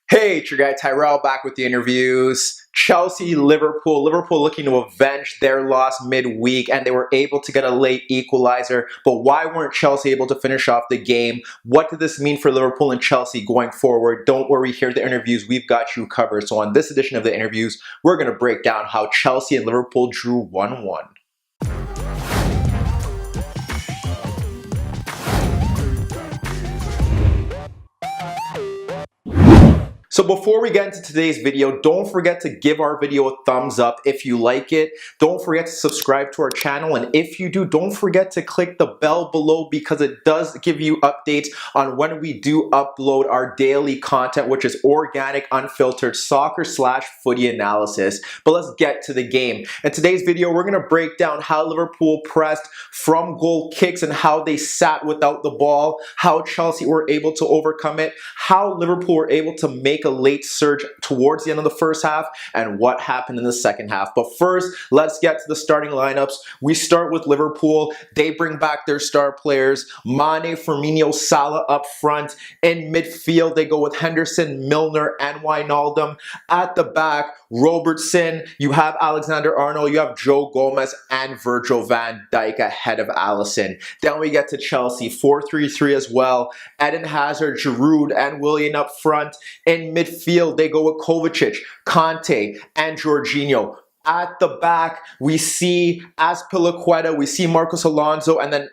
Hey, it's your guy Tyrrell back with the interviews. Chelsea, Liverpool. Liverpool looking to avenge their loss midweek, and they were able to get a late equalizer. But why weren't Chelsea able to finish off the game? What did this mean for Liverpool and Chelsea going forward? Don't worry, here at the interviews, we've got you covered. So on this edition of the interviews, we're going to break down how Chelsea and Liverpool drew 1-1. So before we get into today's video, don't forget to give our video a thumbs up if you like it. Don't forget to subscribe to our channel, and if you do, don't forget to click the bell below because it does give you updates on when we do upload our daily content, which is organic, unfiltered soccer/footy analysis. But let's get to the game. In today's video, we're going to break down how Liverpool pressed from goal kicks and how they sat without the ball, how Chelsea were able to overcome it, how Liverpool were able to make a late surge towards the end of the first half, and what happened in the second half. But first, let's get to the starting lineups. We start with Liverpool. They bring back their star players, Mane, Firmino, Salah up front. In midfield, they go with Henderson, Milner, and Wijnaldum. At the back, Robertson, you have Alexander-Arnold, you have Joe Gomez, and Virgil van Dijk ahead of Alisson. Then we get to Chelsea, 4-3-3 as well. Eden Hazard, Giroud, and Willian up front. In midfield, they go with Kovacic, Conte, and Jorginho. At the back, we see Azpilicueta, we see Marcos Alonso, and then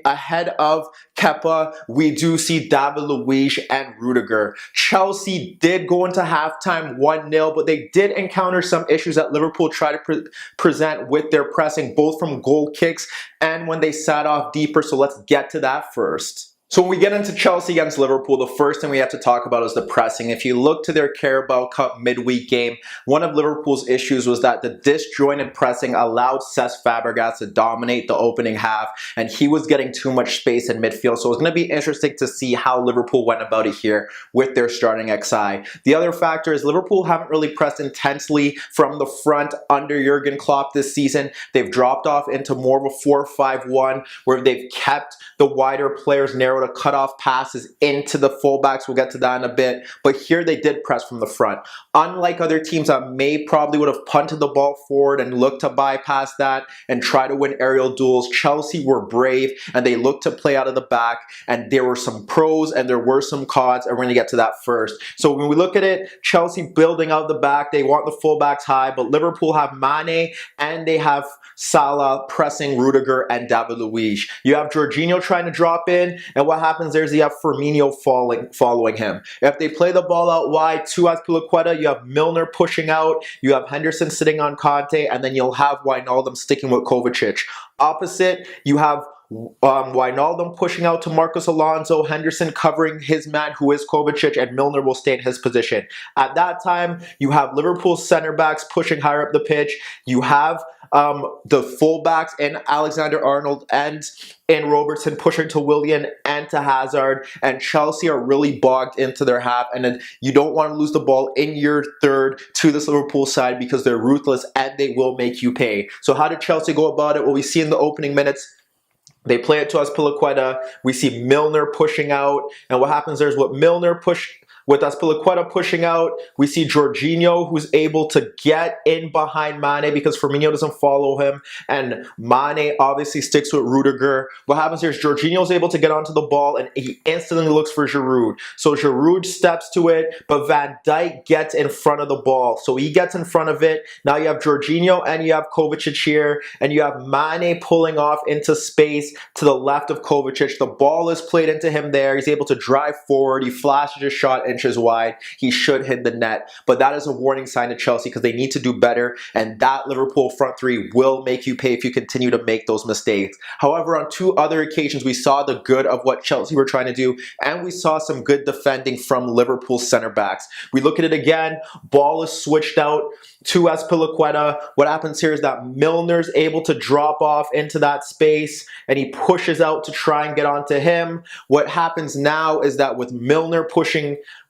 ahead of Kepa, we do see David Luiz and Rudiger. Chelsea did go into halftime 1-0, but they did encounter some issues that Liverpool tried to present with their pressing, both from goal kicks and when they sat off deeper. So let's get to that first. So when we get into Chelsea against Liverpool, the first thing we have to talk about is the pressing. If you look to their Carabao Cup midweek game, one of Liverpool's issues was that the disjointed pressing allowed Cesc Fabregas to dominate the opening half, and he was getting too much space in midfield. So it's going to be interesting to see how Liverpool went about it here with their starting XI. The other factor is Liverpool haven't really pressed intensely from the front under Jurgen Klopp this season. They've dropped off into more of a 4-5-1 where they've kept the wider players narrow to cut off passes into the fullbacks. We'll get to that in a bit. But here they did press from the front. Unlike other teams that probably would have punted the ball forward and looked to bypass that and try to win aerial duels, Chelsea were brave and they looked to play out of the back. And there were some pros and there were some cons, and we're going to get to that first. So when we look at it, Chelsea building out the back, they want the fullbacks high, but Liverpool have Mane and they have Salah pressing Rudiger and David Luiz. You have Jorginho trying to drop in, and what happens there is you have Firmino following him. If they play the ball out wide to Azpilicueta, you have Milner pushing out, you have Henderson sitting on Conte, and then you'll have Wijnaldum sticking with Kovacic. Opposite, you have Wijnaldum pushing out to Marcos Alonso, Henderson covering his man who is Kovacic, and Milner will stay in his position. At that time, you have Liverpool's center backs pushing higher up the pitch. You have the fullbacks in Alexander-Arnold and in Robertson pushing to Willian and to Hazard, and Chelsea are really bogged into their half, and then you don't want to lose the ball in your third to this Liverpool side because they're ruthless and they will make you pay. So how did Chelsea go about it? Well, we see in the opening minutes, they play it to Azpilicueta. We see Milner pushing out, and what happens there is with Azpilicueta pushing out, we see Jorginho, who's able to get in behind Mane because Firmino doesn't follow him, and Mane obviously sticks with Rudiger. What happens here is Jorginho's able to get onto the ball, and he instantly looks for Giroud. So Giroud steps to it, but Van Dijk gets in front of the ball. So he gets in front of it. Now you have Jorginho and you have Kovacic here, and you have Mane pulling off into space to the left of Kovacic. The ball is played into him there. He's able to drive forward. He flashes a shot inches wide. He should hit the net, but that is a warning sign to Chelsea because they need to do better, and that Liverpool front three will make you pay if you continue to make those mistakes. However, on two other occasions, we saw the good of what Chelsea were trying to do, and we saw some good defending from Liverpool center backs. We look at it again, ball is switched out to Azpilicueta. What happens here is that Milner's able to drop off into that space, and he pushes out to try and get onto him. What happens now is that with Milner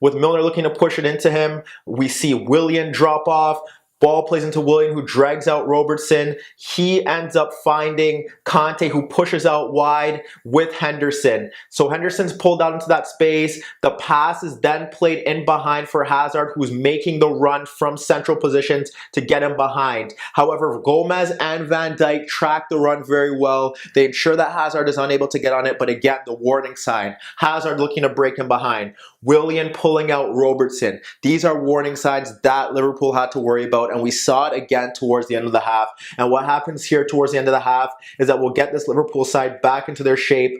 looking to push it into him, we see Willian drop off. Ball plays into Willian, who drags out Robertson. He ends up finding Conte, who pushes out wide with Henderson. So Henderson's pulled out into that space. The pass is then played in behind for Hazard, who's making the run from central positions to get him behind. However, Gomez and Van Dijk track the run very well. They ensure that Hazard is unable to get on it, but again, the warning sign. Hazard looking to break him behind. Willian pulling out Robertson. These are warning signs that Liverpool had to worry about, and we saw it again towards the end of the half. And what happens here towards the end of the half is that we'll get this Liverpool side back into their shape.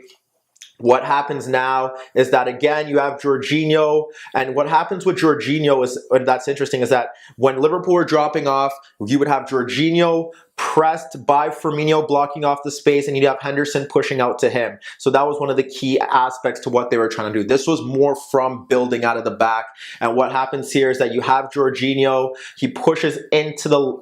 What happens now is that, again, you have Jorginho, and what happens with Jorginho is, that's interesting, is that when Liverpool were dropping off, you would have Jorginho pressed by Firmino blocking off the space, and you'd have Henderson pushing out to him. So that was one of the key aspects to what they were trying to do. This was more from building out of the back, and what happens here is that you have Jorginho, he pushes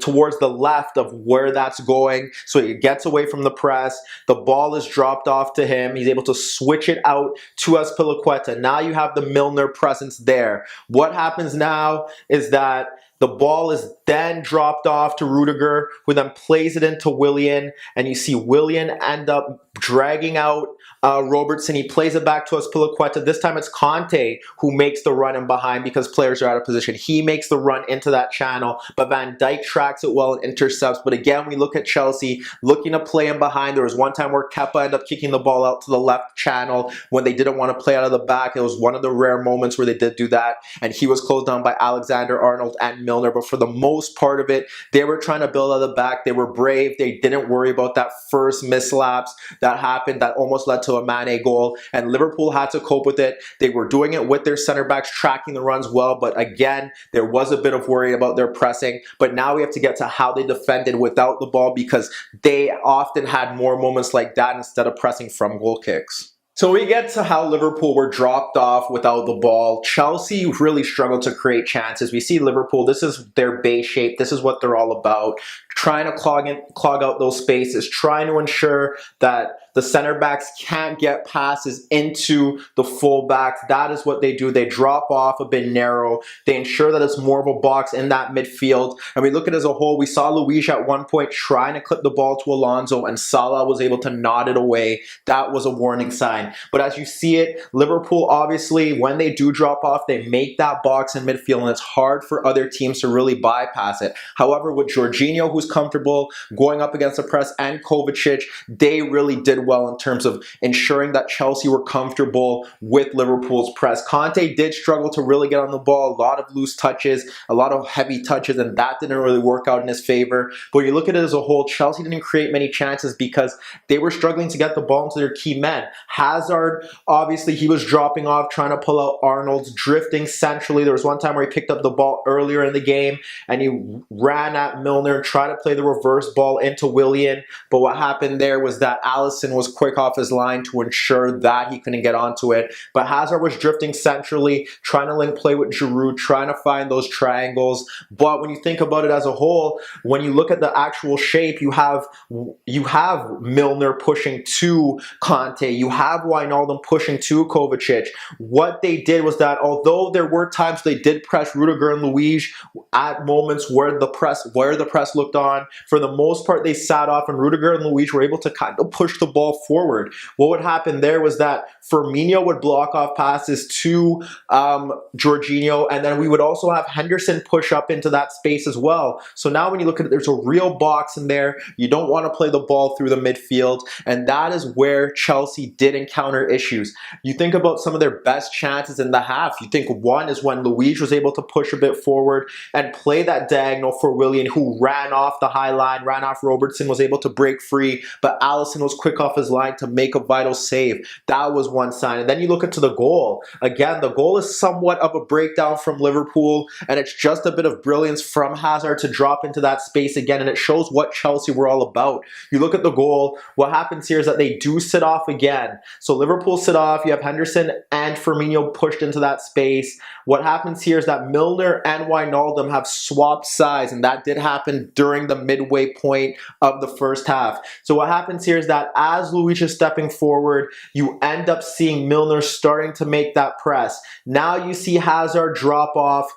towards the left of where that's going, so he gets away from the press, the ball is dropped off to him, he's able to switch it out to Azpilicueta. Now you have the Milner presence there. What happens now is that the ball is then dropped off to Rudiger, who then plays it into Willian, and you see Willian end up dragging out Robertson. He plays it back to Azpilicueta. This time it's Conte who makes the run in behind because players are out of position. He makes the run into that channel, but Van Dijk tracks it well and intercepts. But again, we look at Chelsea looking to play in behind. There was one time where Kepa ended up kicking the ball out to the left channel when they didn't want to play out of the back. It was one of the rare moments where they did do that, and he was closed down by Alexander-Arnold and Milner. But for the most part of it, they were trying to build out of the back. They were brave. They didn't worry about that first mislapse that happened that almost led to a Mane goal, and Liverpool had to cope with it. They were doing it with their center backs tracking the runs well, but again, there was a bit of worry about their pressing. But now we have to get to how they defended without the ball, because they often had more moments like that instead of pressing from goal kicks. So we get to how Liverpool were dropped off without the ball. Chelsea really struggled to create chances. We see Liverpool, this is their base shape. This is what they're all about. Trying to clog out those spaces, trying to ensure that the center backs can't get passes into the full backs. That is what they do. They drop off a bit narrow. They ensure that it's more of a box in that midfield. And we look at it as a whole. We saw Luis at one point trying to clip the ball to Alonso, and Salah was able to nod it away. That was a warning sign. But as you see it, Liverpool, obviously, when they do drop off, they make that box in midfield, and it's hard for other teams to really bypass it. However, with Jorginho, who's comfortable going up against the press, and Kovacic, they really did well in terms of ensuring that Chelsea were comfortable with Liverpool's press. Conte did struggle to really get on the ball, a lot of loose touches, a lot of heavy touches, and that didn't really work out in his favor. But you look at it as a whole, Chelsea didn't create many chances because they were struggling to get the ball into their key men. Hazard, obviously, he was dropping off, trying to pull out Arnold, drifting centrally. There was one time where he picked up the ball earlier in the game, and he ran at Milner and tried to play the reverse ball into Willian. But what happened there was that Alisson was quick off his line to ensure that he couldn't get onto it. But Hazard was drifting centrally, trying to link play with Giroud, trying to find those triangles. But when you think about it as a whole, when you look at the actual shape, you have Milner pushing to Conte, you have Wijnaldum pushing to Kovacic. What they did was that although there were times they did press Rudiger and Luis at moments where the press looked on, for the most part they sat off, and Rudiger and Luis were able to kind of push the ball forward. What would happen there was that Firmino would block off passes to Jorginho, and then we would also have Henderson push up into that space as well. So now when you look at it, there's a real box in there. You don't want to play the ball through the midfield, and that is where Chelsea did encounter issues. You think about some of their best chances in the half. You think one is when Luis was able to push a bit forward and play that diagonal for Willian, who ran off the high line, ran off Robertson, was able to break free, but Alisson was quick off his line to make a vital save. That was one sign. And then you look into the goal. Again, the goal is somewhat of a breakdown from Liverpool, and it's just a bit of brilliance from Hazard to drop into that space again, and it shows what Chelsea were all about. You look at the goal, what happens here is that they do sit off again. So Liverpool sit off, you have Henderson and Firmino pushed into that space. What happens here is that Milner and Wijnaldum have swapped sides, and that did happen during the midway point of the first half. So what happens here is that as Luis is stepping forward, you end up seeing Milner starting to make that press. Now you see Hazard drop off,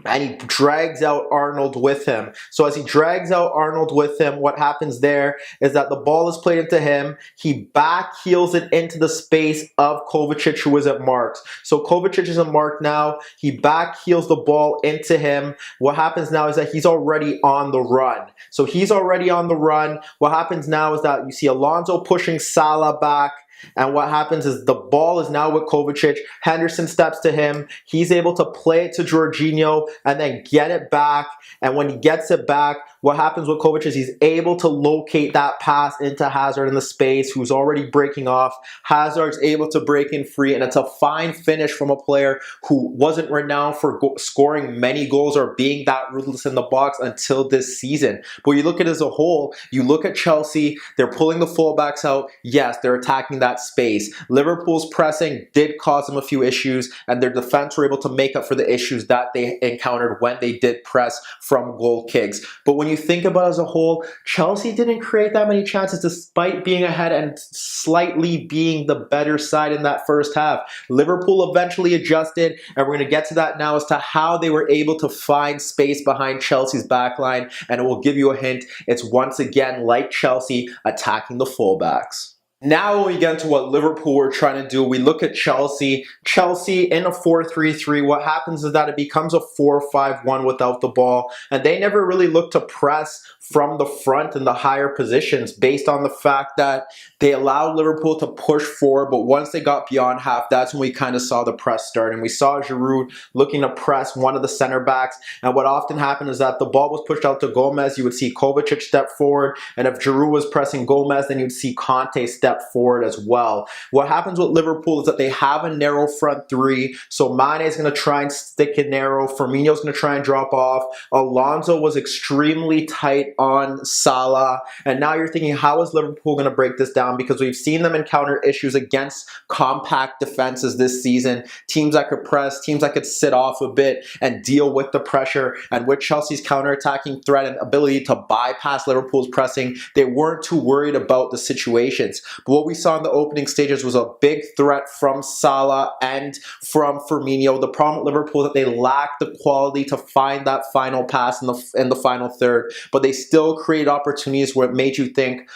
and he drags out Arnold with him. So as he drags out Arnold with him, what happens there is that the ball is played into him. He back heels it into the space of Kovacic, who is at marks. So Kovacic is at mark now. He back heels the ball into him. What happens now is that he's already on the run. So he's already on the run. What happens now is that you see Alonso pushing Salah back. And what happens is the ball is now with Kovacic. Henderson steps to him. He's able to play it to Jorginho and then get it back. And when he gets it back, what happens with Kovacic is he's able to locate that pass into Hazard in the space, who's already breaking off. Hazard's able to break in free, and it's a fine finish from a player who wasn't renowned for scoring many goals or being that ruthless in the box until this season. But you look at it as a whole, you look at Chelsea, they're pulling the fullbacks out. Yes, they're attacking that space. Liverpool's pressing did cause them a few issues, and their defense were able to make up for the issues that they encountered when they did press from goal kicks. But when you think about it as a whole, Chelsea didn't create that many chances despite being ahead and slightly being the better side in that first half. Liverpool eventually adjusted, and we're going to get to that now as to how they were able to find space behind Chelsea's backline, and it will give you a hint. It's once again like Chelsea attacking the fullbacks. Now when we get into what Liverpool were trying to do, we look at Chelsea. Chelsea in a 4-3-3, what happens is that it becomes a 4-5-1 without the ball, and they never really look to press from the front in the higher positions based on the fact that they allowed Liverpool to push forward, but once they got beyond half, that's when we kind of saw the press start, and we saw Giroud looking to press one of the center backs, and what often happened is that the ball was pushed out to Gomez, you would see Kovacic step forward, and if Giroud was pressing Gomez, then you'd see Conte step forward as well. What happens with Liverpool is that they have a narrow front three, so Mane is going to try and stick it narrow, Firmino's going to try and drop off, Alonso was extremely tight on Salah, and now you're thinking, how is Liverpool going to break this down? Because we've seen them encounter issues against compact defenses this season, teams that could press, teams that could sit off a bit and deal with the pressure, and with Chelsea's counter-attacking threat and ability to bypass Liverpool's pressing, they weren't too worried about the situations. But what we saw in the opening stages was a big threat from Salah and from Firmino. The problem with Liverpool is that they lacked the quality to find that final pass in the final third, but they still create opportunities where it made you think,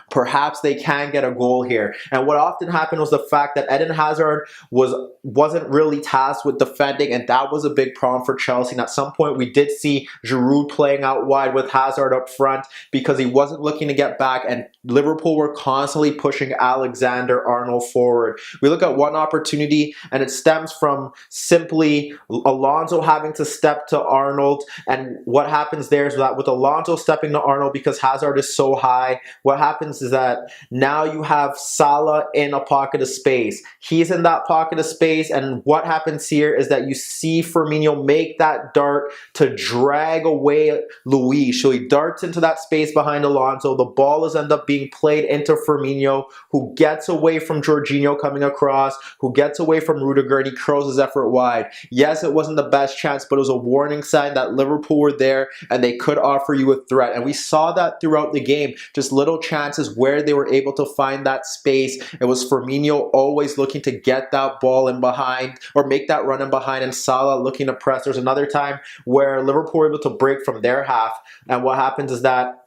perhaps they can get a goal here. And what often happened was the fact that Eden Hazard wasn't really tasked with defending, and that was a big problem for Chelsea. And at some point, we did see Giroud playing out wide with Hazard up front because he wasn't looking to get back, and Liverpool were constantly pushing Alexander-Arnold forward. We look at one opportunity, and it stems from simply Alonso having to step to Arnold, and what happens there is that with Alonso stepping to Arnold, because Hazard is so high, what happens is that now you have Salah in a pocket of space. He's in that pocket of space, and what happens here is that you see Firmino make that dart to drag away Luis. So he darts into that space behind Alonso. The ball is end up being played into Firmino, who gets away from Jorginho coming across, who gets away from Rudiger, and he curls his effort wide. Yes, it wasn't the best chance, but it was a warning sign that Liverpool were there and they could offer you a threat. And we saw that throughout the game, just little chances where they were able to find that space. It was Firmino always looking to get that ball in behind or make that run in behind, and Salah looking to press. There's another time where Liverpool were able to break from their half, and what happens is that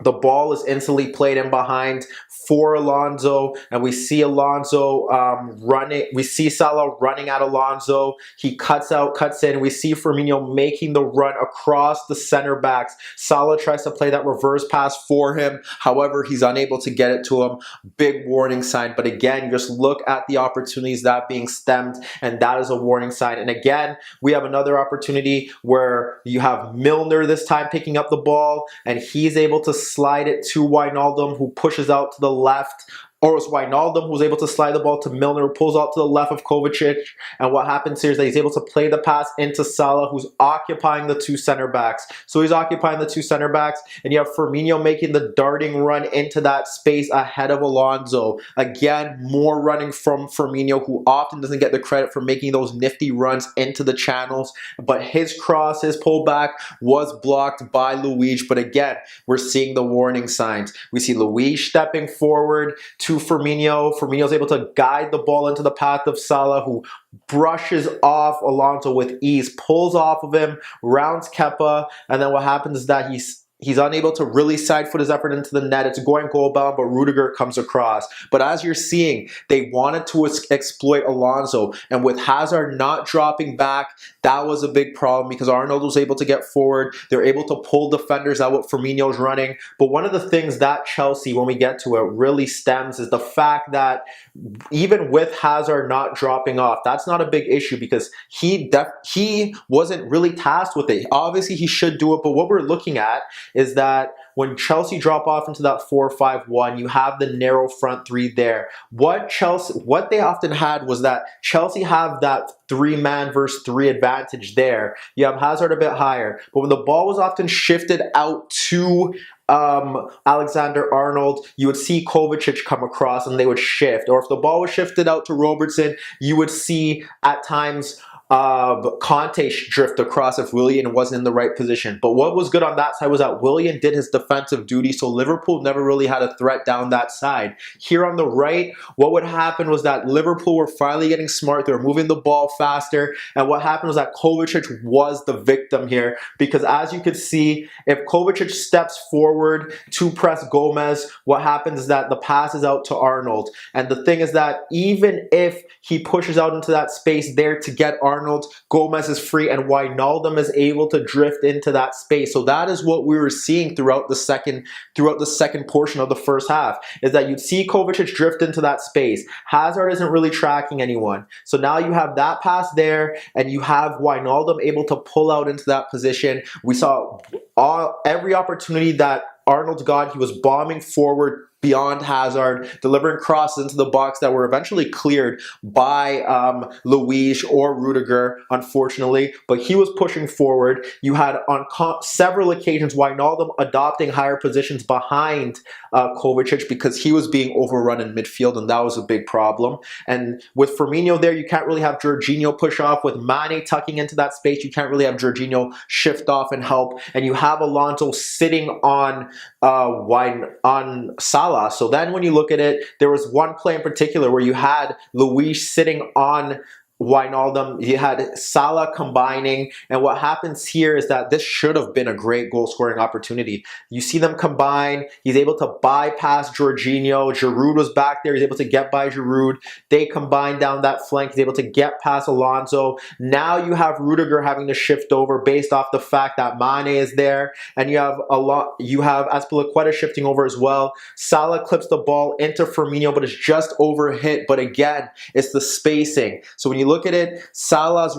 the ball is instantly played in behind for Alonso, and we see Alonso running. We see Salah running at Alonso. He cuts out, cuts in. We see Firmino making the run across the center backs. Salah tries to play that reverse pass for him. However, he's unable to get it to him. Big warning sign. But again, just look at the opportunities that being stemmed, and that is a warning sign. And again, we have another opportunity where you have Milner this time picking up the ball, and he's able to slide it to Wijnaldum, who pushes out to the left. Or it was Wijnaldum who was able to slide the ball to Milner, who pulls out to the left of Kovacic. And what happens here is that he's able to play the pass into Salah, who's occupying the two center backs. So he's occupying the two center backs, and you have Firmino making the darting run into that space ahead of Alonso. Again, more running from Firmino, who often doesn't get the credit for making those nifty runs into the channels. But his cross, his pullback was blocked by Luis. But again, we're seeing the warning signs. We see Luis stepping forward to to Firmino. Firmino's able to guide the ball into the path of Salah, who brushes off Alonso with ease, pulls off of him, rounds Kepa, and then what happens is that he's unable to really side foot his effort into the net. It's going goal bound, but Rudiger comes across. But as you're seeing, they wanted to exploit Alonso. And with Hazard not dropping back, that was a big problem because Arnold was able to get forward. They're able to pull defenders out what Firmino's running. But one of the things that Chelsea, when we get to it, really stems is the fact that even with Hazard not dropping off, that's not a big issue because he wasn't really tasked with it. Obviously, he should do it, but what we're looking at is that when Chelsea drop off into that 4-5-1, you have the narrow front three there. What they often had was that Chelsea have that 3-man versus 3 advantage there. You have Hazard a bit higher, but when the ball was often shifted out to Alexander-Arnold, you would see Kovacic come across and they would shift. Or if the ball was shifted out to Robertson, you would see at times Conte drift across if Willian wasn't in the right position. But what was good on that side was that Willian did his defensive duty, so Liverpool never really had a threat down that side. Here on the right, what would happen was that Liverpool were finally getting smart. They were moving the ball faster, and what happened was that Kovacic was the victim here, because as you could see, if Kovacic steps forward to press Gomez, what happens is that the pass is out to Arnold. And the thing is that even if he pushes out into that space there to get Arnold, Gomez is free and Wijnaldum is able to drift into that space. So that is what we were seeing throughout the second portion of the first half, is that you'd see Kovacic drift into that space. Hazard isn't really tracking anyone. So now you have that pass there and you have Wijnaldum able to pull out into that position. We saw every opportunity that Arnold got, he was bombing forward beyond Hazard, delivering crosses into the box that were eventually cleared by Luiz or Rudiger, unfortunately, but he was pushing forward. You had on several occasions Wijnaldum adopting higher positions behind Kovacic because he was being overrun in midfield, and that was a big problem. And with Firmino there, you can't really have Jorginho push off. With Mane tucking into that space, you can't really have Jorginho shift off and help. And you have Alonso sitting on Salah. So then when you look at it, there was one play in particular where you had Luiz sitting on Wijnaldum, you had Salah combining, and what happens here is that this should have been a great goal-scoring opportunity. You see them combine, he's able to bypass Jorginho, Giroud was back there, he's able to get by Giroud, they combine down that flank, he's able to get past Alonso. Now you have Rudiger having to shift over based off the fact that Mane is there, and you have Azpilicueta shifting over as well. Salah clips the ball into Firmino, but it's just overhit, but again, it's the spacing. So when you look at it, Salah's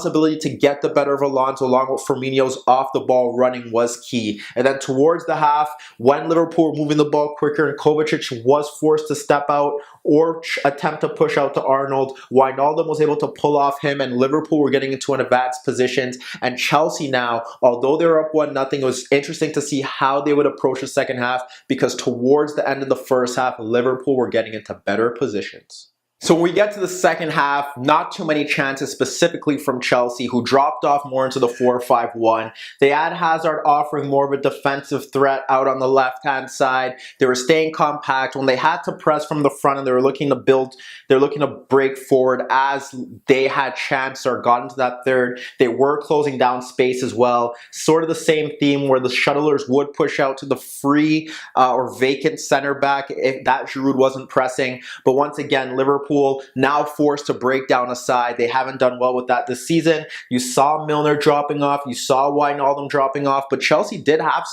ability to get the better of Alonso along with Firmino's off the ball running was key. And then towards the half, when Liverpool were moving the ball quicker and Kovacic was forced to step out or attempt to push out to Arnold, Wijnaldum was able to pull off him and Liverpool were getting into an advanced positions. And Chelsea now, although they were up 1-0, it was interesting to see how they would approach the second half, because towards the end of the first half, Liverpool were getting into better positions. So when we get to the second half, not too many chances specifically from Chelsea, who dropped off more into the 4-5-1. They had Hazard offering more of a defensive threat out on the left-hand side. They were staying compact. When they had to press from the front and they were looking to build, they're looking to break forward as they had chance or got into that third. They were closing down space as well. Sort of the same theme where the shuttlers would push out to the free or vacant center back if that Giroud wasn't pressing. But once again, Liverpool now forced to break down a side. They haven't done well with that this season. You saw Milner dropping off. You saw Wijnaldum dropping off. But Chelsea did have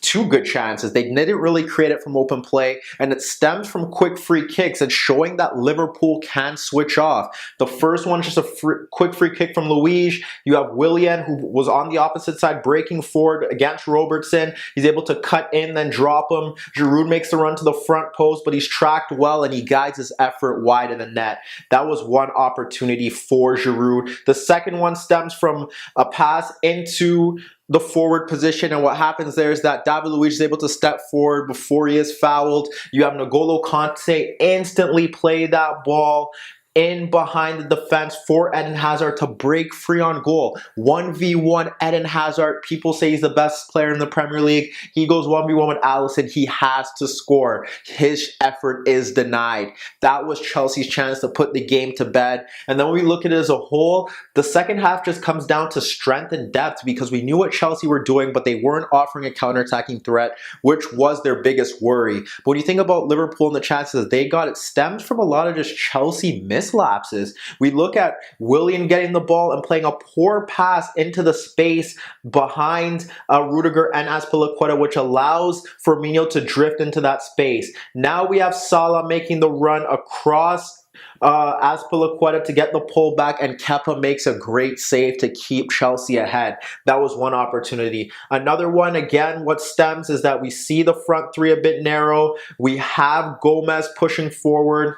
two good chances. They didn't really create it from open play. And it stems from quick free kicks and showing that Liverpool can switch off. The first one is just a quick free kick from Luiz. You have Willian, who was on the opposite side, breaking forward against Robertson. He's able to cut in, then drop him. Giroud makes the run to the front post, but he's tracked well and he guides his effort wide in the net. That was one opportunity for Giroud. The second one stems from a pass into the forward position, and what happens there is that David Luiz is able to step forward before he is fouled. You have N'Golo Kante instantly play that ball in behind the defense for Eden Hazard to break free on goal. 1v1 Eden Hazard. People say he's the best player in the Premier League. He goes 1v1 with Alisson. He has to score. His effort is denied. That was Chelsea's chance to put the game to bed. And then when we look at it as a whole, the second half just comes down to strength and depth because we knew what Chelsea were doing, but they weren't offering a counter-attacking threat, which was their biggest worry. But when you think about Liverpool and the chances they got, it stemmed from a lot of just Chelsea mislapses. We look at Willian getting the ball and playing a poor pass into the space behind Rudiger and Azpilicueta, which allows Firmino to drift into that space. Now we have Salah making the run across Azpilicueta to get the pullback, and Kepa makes a great save to keep Chelsea ahead. That was one opportunity. Another one, again, what stems is that we see the front three a bit narrow. We have Gomez pushing forward.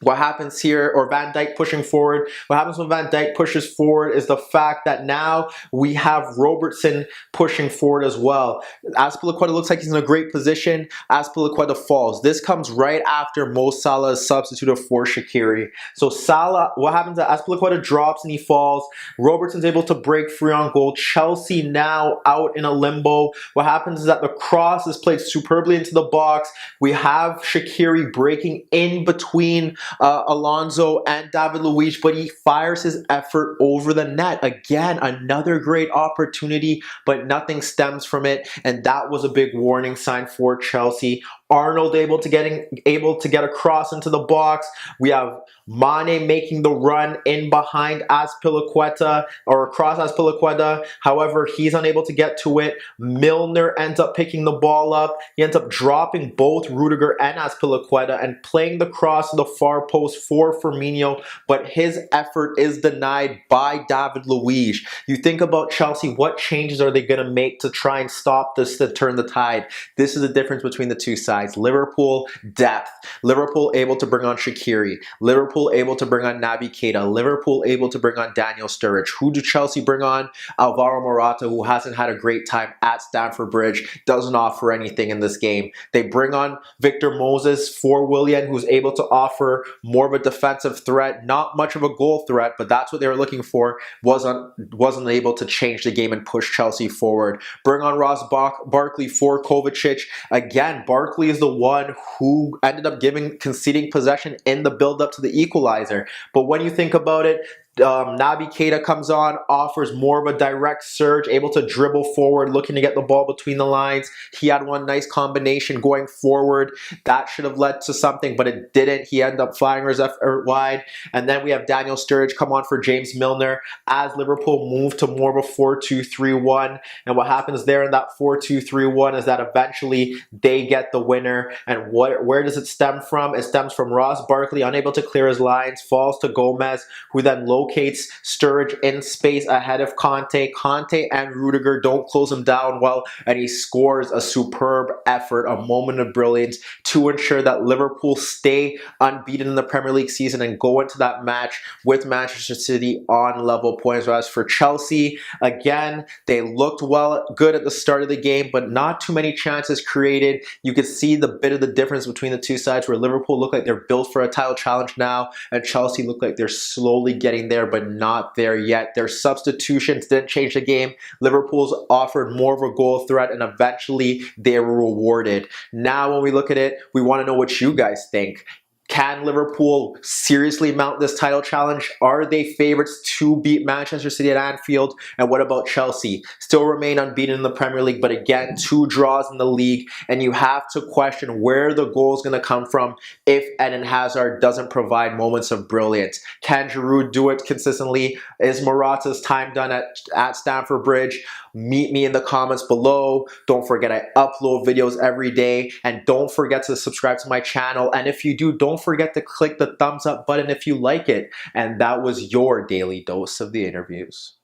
What happens here, or Van Dijk pushing forward, what happens when Van Dijk pushes forward is the fact that now we have Robertson pushing forward as well. Azpilicueta looks like he's in a great position. Azpilicueta falls. This comes right after Mo Salah is substituted for Shaqiri. So Salah, what happens is Azpilicueta drops and he falls. Robertson's able to break free on goal. Chelsea now out in a limbo. What happens is that the cross is played superbly into the box. We have Shaqiri breaking in between Alonso and David Luiz, but he fires his effort over the net. Again, another great opportunity, but nothing stems from it, and that was a big warning sign for Chelsea. Arnold able to get across into the box. We have Mane making the run in behind Azpilicueta, or across Azpilicueta. However, he's unable to get to it. Milner ends up picking the ball up. He ends up dropping both Rudiger and Azpilicueta and playing the cross to the far post for Firmino, but his effort is denied by David Luiz. You think about Chelsea, what changes are they going to make to try and stop this, to turn the tide? This is the difference between the two sides. Liverpool, depth. Liverpool able to bring on Shaqiri. Liverpool able to bring on Naby Keita. Liverpool able to bring on Daniel Sturridge. Who do Chelsea bring on? Alvaro Morata, who hasn't had a great time at Stamford Bridge, doesn't offer anything in this game. They bring on Victor Moses for Willian, who's able to offer more of a defensive threat, not much of a goal threat, but that's what they were looking for. Wasn't able to change the game and push Chelsea forward. Bring on Ross Barkley for Kovacic. Again, Barkley is the one who ended up conceding possession in the build-up to the equalizer. But when you think about it, Naby Keita comes on, offers more of a direct surge, able to dribble forward, looking to get the ball between the lines. He had one nice combination going forward. That should have led to something, but it didn't. He ended up firing his effort wide. And then we have Daniel Sturridge come on for James Milner as Liverpool move to more of a 4-2-3-1. And what happens there in that 4-2-3-1 is that eventually they get the winner. And where does it stem from? It stems from Ross Barkley, unable to clear his lines, falls to Gomez, who then locates Sturridge in space ahead of Conte. Conte and Rudiger don't close him down well, and he scores a superb effort, a moment of brilliance to ensure that Liverpool stay unbeaten in the Premier League season and go into that match with Manchester City on level points. Whereas for Chelsea, again, they looked good at the start of the game, but not too many chances created. You could see the bit of the difference between the two sides, where Liverpool look like they're built for a title challenge now, and Chelsea look like they're slowly getting there, but not there yet. Their substitutions didn't change the game. Liverpool's offered more of a goal threat, and eventually they were rewarded. Now when we look at it, we want to know what you guys think. Can Liverpool seriously mount this title challenge? Are they favorites to beat Manchester City at Anfield? And what about Chelsea? Still remain unbeaten in the Premier League, but again, 2 draws in the league, and you have to question where the goal is going to come from if Eden Hazard doesn't provide moments of brilliance. Can Giroud do it consistently? Is Morata's time done at Stamford Bridge? Meet me in the comments below. Don't forget, I upload videos every day, and don't forget to subscribe to my channel. And if you do, don't forget to click the thumbs up button if you like it. And that was your daily dose of the interviews.